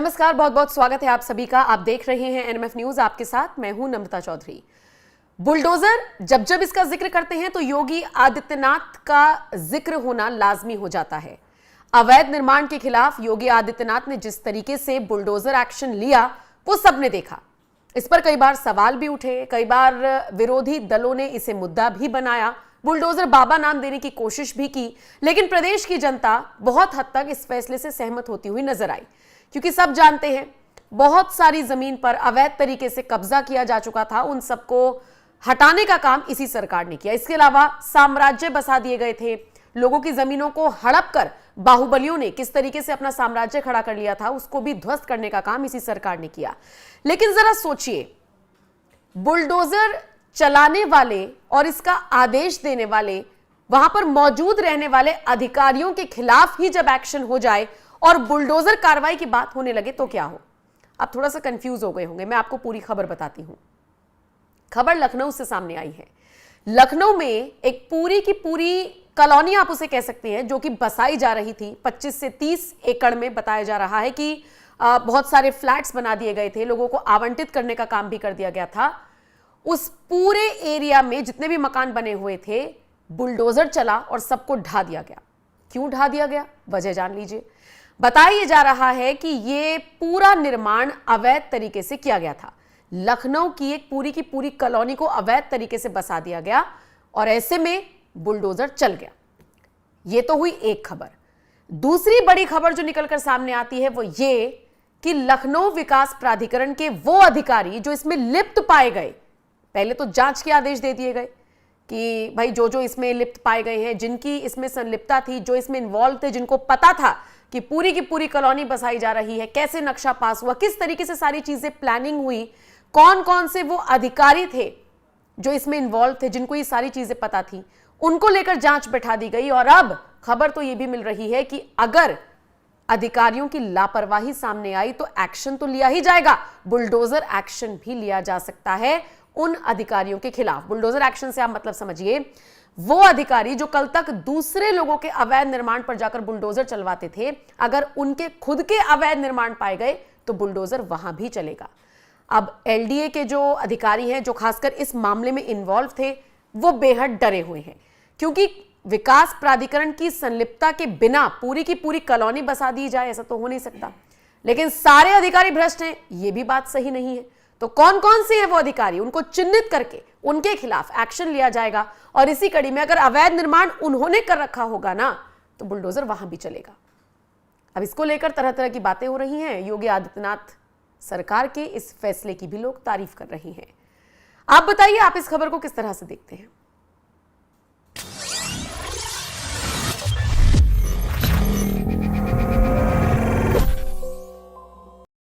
नमस्कार, बहुत बहुत स्वागत है आप सभी का। आप देख रहे हैं एनएमएफ न्यूज, आपके साथ मैं हूं नम्रता चौधरी। बुलडोजर जब जब इसका जिक्र करते हैं तो योगी आदित्यनाथ का जिक्र होना लाजमी हो जाता है। अवैध निर्माण के खिलाफ योगी आदित्यनाथ ने जिस तरीके से बुलडोजर एक्शन लिया वो सबने देखा। इस पर कई बार सवाल भी उठे, कई बार विरोधी दलों ने इसे मुद्दा भी बनाया, बुलडोजर बाबा नाम देने की कोशिश भी की, लेकिन प्रदेश की जनता बहुत हद तक इस फैसले से सहमत होती हुई नजर आई, क्योंकि सब जानते हैं बहुत सारी जमीन पर अवैध तरीके से कब्जा किया जा चुका था। उन सबको हटाने का काम इसी सरकार ने किया। इसके अलावा साम्राज्य बसा दिए गए थे, लोगों की जमीनों को हड़प कर बाहुबलियों ने किस तरीके से अपना साम्राज्य खड़ा कर लिया था, उसको भी ध्वस्त करने का काम इसी सरकार ने किया। लेकिन जरा सोचिए, बुलडोजर चलाने वाले और इसका आदेश देने वाले, वहां पर मौजूद रहने वाले अधिकारियों के खिलाफ ही जब एक्शन हो जाए और बुलडोजर कार्रवाई की बात होने लगे तो क्या हो। आप थोड़ा सा कंफ्यूज हो गए होंगे, मैं आपको पूरी खबर बताती हूं। खबर लखनऊ से सामने आई है। लखनऊ में एक पूरी की पूरी कॉलोनी आप उसे कह सकते हैं, जो कि बसाई जा रही थी। 25 से 30 एकड़ में बताया जा रहा है कि बहुत सारे फ्लैट्स बना दिए गए थे, लोगों को आवंटित करने का काम भी कर दिया गया था। उस पूरे एरिया में जितने भी मकान बने हुए थे, बुलडोजर चला और सबको ढा दिया गया। क्यों ढा दिया गया, वजह जान लीजिए। बताया जा रहा है कि यह पूरा निर्माण अवैध तरीके से किया गया था। लखनऊ की एक पूरी की पूरी कॉलोनी को अवैध तरीके से बसा दिया गया और ऐसे में बुलडोजर चल गया। यह तो हुई एक खबर। दूसरी बड़ी खबर जो निकलकर सामने आती है वो ये कि लखनऊ विकास प्राधिकरण के वो अधिकारी जो इसमें लिप्त पाए गए, पहले तो जांच के आदेश दे दिए गए कि भाई जो जो इसमें लिप्त पाए गए हैं, जिनकी इसमें संलिप्तता थी, जो इसमें इन्वॉल्व थे, जिनको पता था कि पूरी की पूरी कॉलोनी बसाई जा रही है, कैसे नक्शा पास हुआ, किस तरीके से सारी चीजें प्लानिंग हुई, कौन कौन से वो अधिकारी थे जो इसमें इन्वॉल्व थे, जिनको ये सारी चीजें पता थी, उनको लेकर जांच बैठा दी गई। और अब खबर तो ये भी मिल रही है कि अगर अधिकारियों की लापरवाही सामने आई तो एक्शन तो लिया ही जाएगा, बुलडोजर एक्शन भी लिया जा सकता है उन अधिकारियों के खिलाफ। बुलडोजर एक्शन से आप मतलब समझिए, वो अधिकारी जो कल तक दूसरे लोगों के अवैध निर्माण पर जाकर बुलडोजर चलवाते थे, अगर उनके खुद के अवैध निर्माण पाए गए तो बुलडोजर वहां भी चलेगा। अब एलडीए के जो अधिकारी हैं, जो खासकर इस मामले में इन्वॉल्व थे, वो बेहद डरे हुए हैं, क्योंकि विकास प्राधिकरण की संलिप्तता के बिना पूरी की पूरी कॉलोनी बसा दी जाए, ऐसा तो हो नहीं सकता। लेकिन सारे अधिकारी भ्रष्ट हैं, यह भी बात सही नहीं है। तो कौन कौन से हैं वो अधिकारी, उनको चिन्हित करके उनके खिलाफ एक्शन लिया जाएगा। और इसी कड़ी में अगर अवैध निर्माण उन्होंने कर रखा होगा ना, तो बुलडोजर वहां भी चलेगा। अब इसको लेकर तरह तरह की बातें हो रही हैं। योगी आदित्यनाथ सरकार के इस फैसले की भी लोग तारीफ कर रहे हैं। आप बताइए, आप इस खबर को किस तरह से देखते हैं।